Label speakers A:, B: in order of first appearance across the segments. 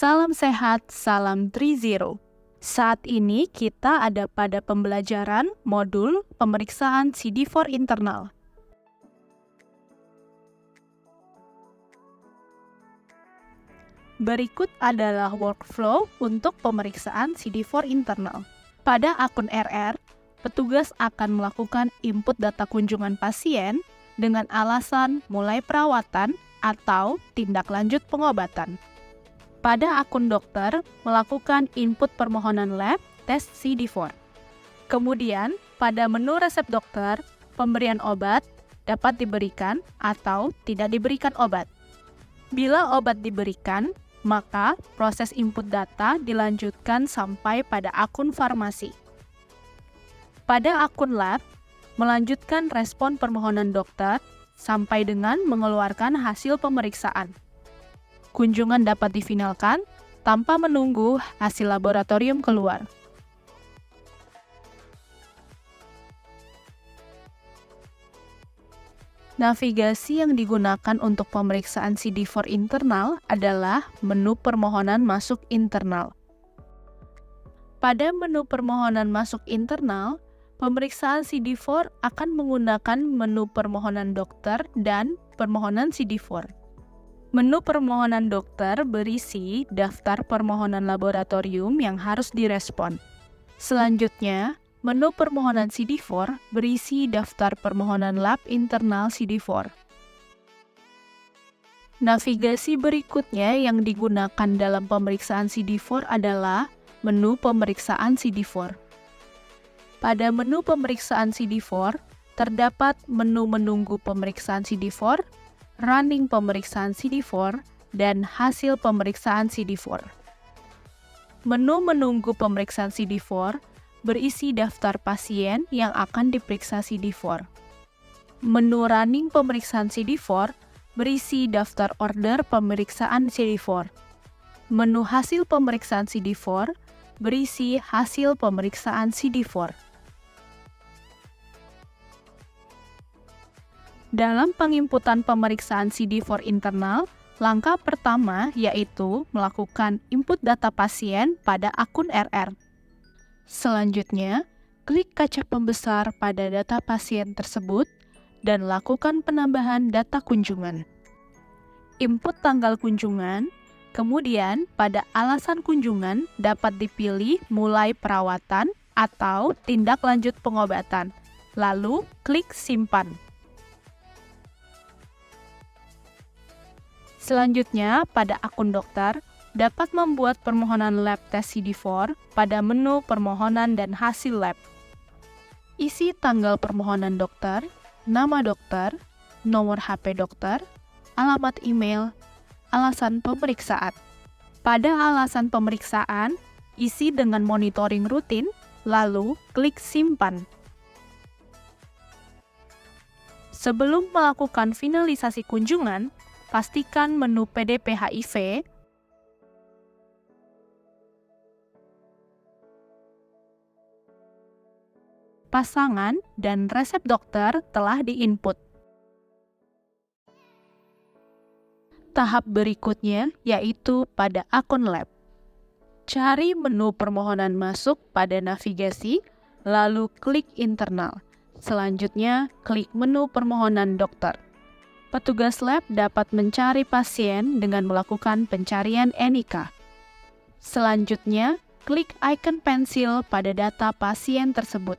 A: Salam sehat, salam 30. Saat ini kita ada pada pembelajaran modul pemeriksaan CD4 internal. Berikut adalah workflow untuk pemeriksaan CD4 internal. Pada akun RR, petugas akan melakukan input data kunjungan pasien dengan alasan mulai perawatan atau tindak lanjut pengobatan. Pada akun dokter, melakukan input permohonan lab tes CD4. Kemudian, pada menu resep dokter, pemberian obat dapat diberikan atau tidak diberikan obat. Bila obat diberikan, maka proses input data dilanjutkan sampai pada akun farmasi. Pada akun lab, melanjutkan respon permohonan dokter sampai dengan mengeluarkan hasil pemeriksaan. Kunjungan dapat difinalkan tanpa menunggu hasil laboratorium keluar. Navigasi yang digunakan untuk pemeriksaan CD4 internal adalah menu permohonan masuk internal. Pada menu permohonan masuk internal, pemeriksaan CD4 akan menggunakan menu permohonan dokter dan permohonan CD4. Menu permohonan dokter berisi daftar permohonan laboratorium yang harus direspon. Selanjutnya, menu permohonan CD4 berisi daftar permohonan lab internal CD4. Navigasi berikutnya yang digunakan dalam pemeriksaan CD4 adalah menu pemeriksaan CD4. Pada menu pemeriksaan CD4, terdapat menu menunggu pemeriksaan CD4, running pemeriksaan CD4, dan hasil pemeriksaan CD4. Menu menunggu pemeriksaan CD4 berisi daftar pasien yang akan diperiksa CD4. Menu running pemeriksaan CD4 berisi daftar order pemeriksaan CD4. Menu hasil pemeriksaan CD4 berisi hasil pemeriksaan CD4. Dalam penginputan pemeriksaan CD4 internal, langkah pertama yaitu melakukan input data pasien pada akun RR. Selanjutnya, klik kaca pembesar pada data pasien tersebut dan lakukan penambahan data kunjungan. Input tanggal kunjungan, kemudian pada alasan kunjungan dapat dipilih mulai perawatan atau tindak lanjut pengobatan, lalu klik simpan. Selanjutnya, pada akun dokter, dapat membuat permohonan lab tes CD4 pada menu permohonan dan hasil lab. Isi tanggal permohonan dokter, nama dokter, nomor HP dokter, alamat email, alasan pemeriksaan. Pada alasan pemeriksaan, isi dengan monitoring rutin, lalu klik simpan. Sebelum melakukan finalisasi kunjungan, pastikan menu PDP HIV, pasangan, dan resep dokter telah diinput. Tahap berikutnya yaitu pada akun lab. Cari menu permohonan masuk pada navigasi, lalu klik internal. Selanjutnya, klik menu permohonan dokter. Petugas lab dapat mencari pasien dengan melakukan pencarian NIK. Selanjutnya, klik icon pensil pada data pasien tersebut.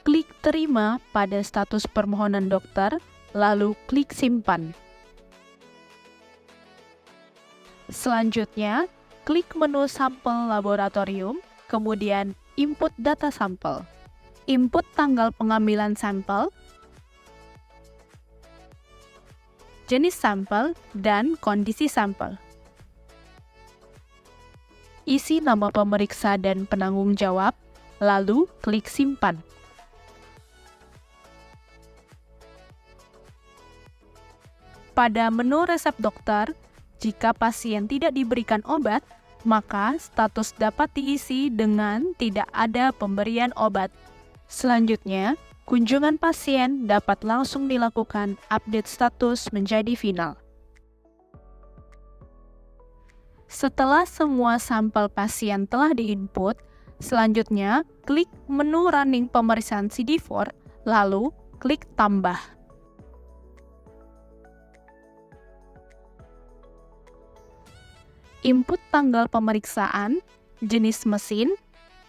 A: Klik terima pada status permohonan dokter, lalu klik simpan. Selanjutnya, klik menu sampel laboratorium, kemudian input data sampel. Input tanggal pengambilan sampel, jenis sampel, dan kondisi sampel. Isi nama pemeriksa dan penanggung jawab, lalu klik simpan. Pada menu resep dokter, jika pasien tidak diberikan obat, maka status dapat diisi dengan tidak ada pemberian obat. Selanjutnya, kunjungan pasien dapat langsung dilakukan update status menjadi final. Setelah semua sampel pasien telah diinput, selanjutnya klik menu running pemeriksaan CD4, lalu klik tambah. Input tanggal pemeriksaan, jenis mesin,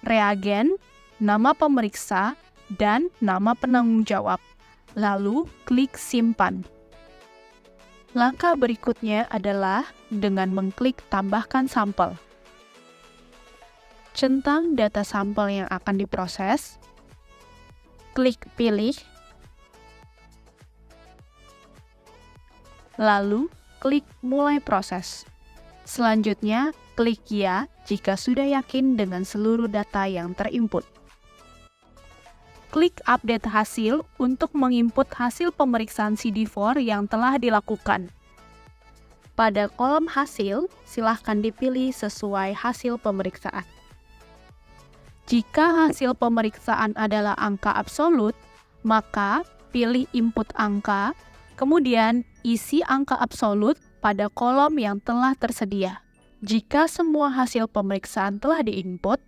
A: reagen, nama pemeriksa, dan nama penanggung jawab. Lalu klik simpan. Langkah berikutnya adalah dengan mengklik tambahkan sampel. Centang data sampel yang akan diproses. Klik pilih. Lalu klik mulai proses. Selanjutnya, klik ya jika sudah yakin dengan seluruh data yang terinput. Klik update hasil untuk menginput hasil pemeriksaan CD4 yang telah dilakukan. Pada kolom hasil, silahkan dipilih sesuai hasil pemeriksaan. Jika hasil pemeriksaan adalah angka absolut, maka pilih input angka, kemudian isi angka absolut pada kolom yang telah tersedia. Jika semua hasil pemeriksaan telah diinput,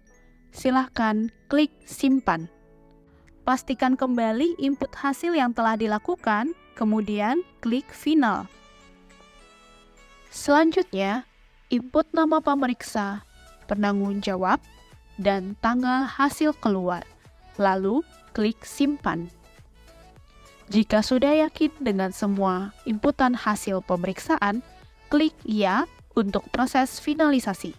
A: silahkan klik simpan. Pastikan kembali input hasil yang telah dilakukan, kemudian klik final. Selanjutnya, input nama pemeriksa, penanggung jawab, dan tanggal hasil keluar, lalu klik simpan. Jika sudah yakin dengan semua inputan hasil pemeriksaan, klik ya untuk proses finalisasi.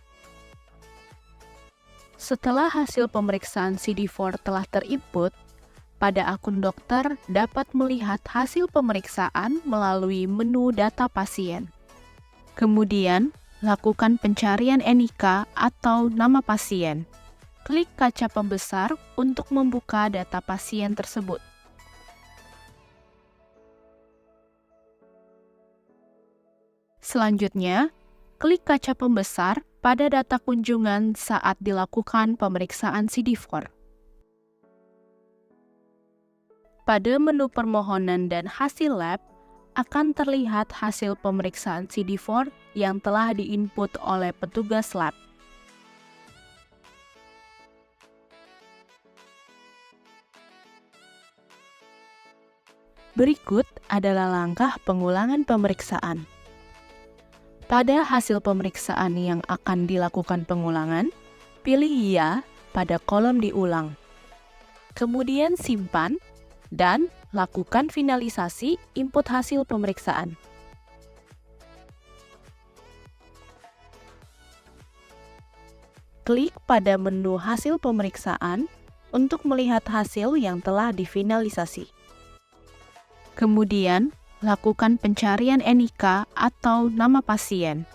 A: Setelah hasil pemeriksaan CD4 telah terinput, pada akun dokter dapat melihat hasil pemeriksaan melalui menu data pasien. Kemudian, lakukan pencarian NIK atau nama pasien. Klik kaca pembesar untuk membuka data pasien tersebut. Selanjutnya, klik kaca pembesar pada data kunjungan saat dilakukan pemeriksaan CD4. Pada menu permohonan dan hasil lab, akan terlihat hasil pemeriksaan CD4 yang telah diinput oleh petugas lab. Berikut adalah langkah pengulangan pemeriksaan. Pada hasil pemeriksaan yang akan dilakukan pengulangan, pilih ya pada kolom diulang. Kemudian simpan dan lakukan finalisasi input hasil pemeriksaan. Klik pada menu hasil pemeriksaan untuk melihat hasil yang telah difinalisasi. Kemudian, lakukan pencarian NIK atau nama pasien.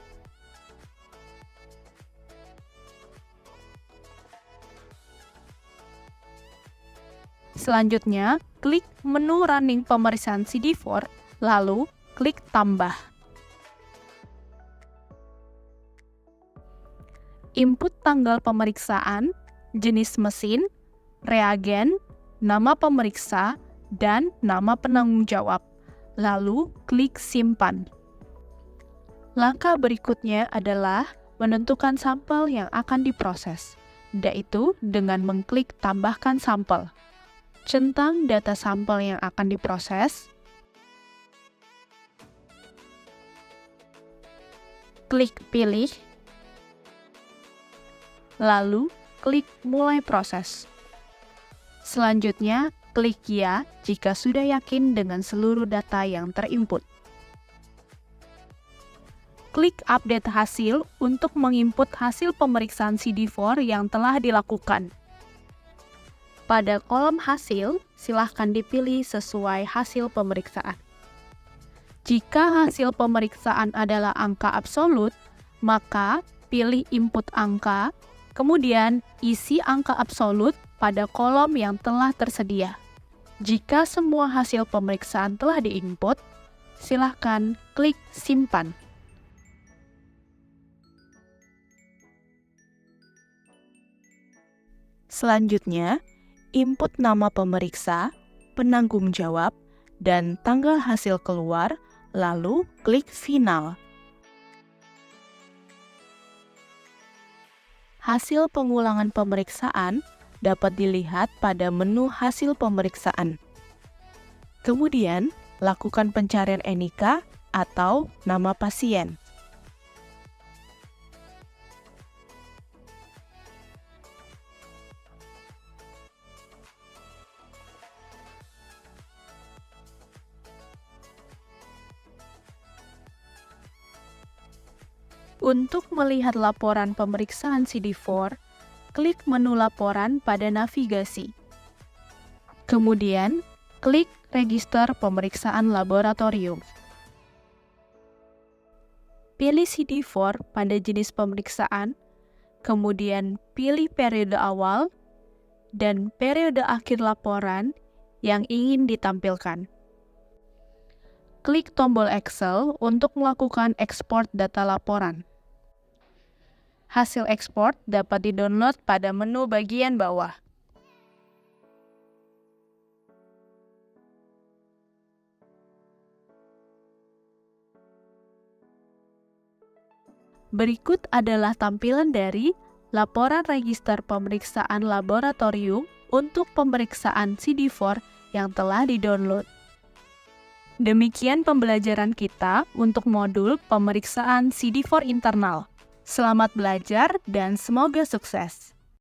A: Selanjutnya, klik menu running pemeriksaan CD4, lalu klik tambah. Input tanggal pemeriksaan, jenis mesin, reagen, nama pemeriksa, dan nama penanggung jawab. Lalu klik simpan. Langkah berikutnya adalah menentukan sampel yang akan diproses, yaitu dengan mengklik tambahkan sampel. Centang data sampel yang akan diproses. Klik pilih. Lalu klik mulai proses. Selanjutnya, klik ya jika sudah yakin dengan seluruh data yang terinput. Klik update hasil untuk menginput hasil pemeriksaan CD4 yang telah dilakukan. Pada kolom hasil, silahkan dipilih sesuai hasil pemeriksaan. Jika hasil pemeriksaan adalah angka absolut, maka pilih input angka, kemudian isi angka absolut pada kolom yang telah tersedia. Jika semua hasil pemeriksaan telah diinput, silahkan klik simpan. Selanjutnya, input nama pemeriksa, penanggung jawab, dan tanggal hasil keluar, lalu klik final. Hasil pengulangan pemeriksaan dapat dilihat pada menu hasil pemeriksaan. Kemudian, lakukan pencarian NIK atau nama pasien. Untuk melihat laporan pemeriksaan CD4, klik menu laporan pada navigasi. Kemudian, klik register pemeriksaan laboratorium. Pilih CD4 pada jenis pemeriksaan, kemudian pilih periode awal dan periode akhir laporan yang ingin ditampilkan. Klik tombol Excel untuk melakukan ekspor data laporan. Hasil ekspor dapat di-download pada menu bagian bawah. Berikut adalah tampilan dari laporan register pemeriksaan laboratorium untuk pemeriksaan CD4 yang telah di-download. Demikian pembelajaran kita untuk modul pemeriksaan CD4 internal. Selamat belajar dan semoga sukses!